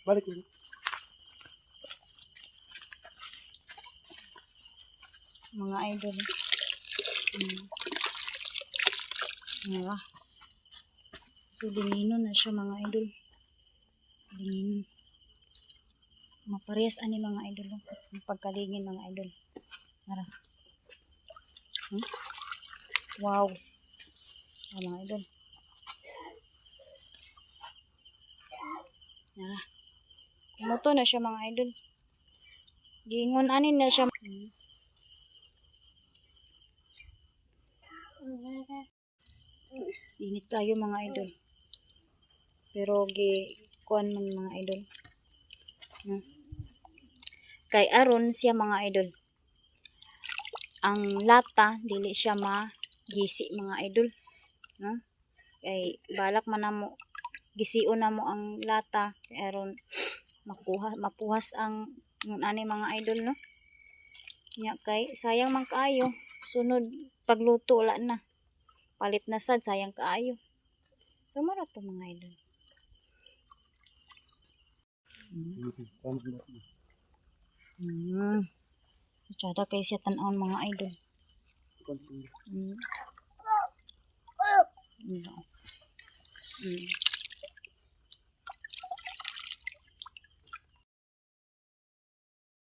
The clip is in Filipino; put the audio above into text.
Balik lang. Mga idol. Diba? So, lingino na siya mga idol. Lingino. Maparehas ani mga idol. Ang pagkalingin mga idol. Tara. Wow. Mga idol. Tara. Kumuto na siya mga idol. Gingon anin na siya. Init tayo mga idol. Pero kuan man mga idol. Kay aron siya mga idol. Ang lata dili siya magisi mga idol. No? Kay balak man namo gisiun namo ang lata kay aron mapuhas ang ani mga idol no. Nya kay sayang man kaayo. Sunod pagluto wala na. Palit na sad sayang kaayo. So mara to mga idol. Tsada kay siya tan-aon mga idol.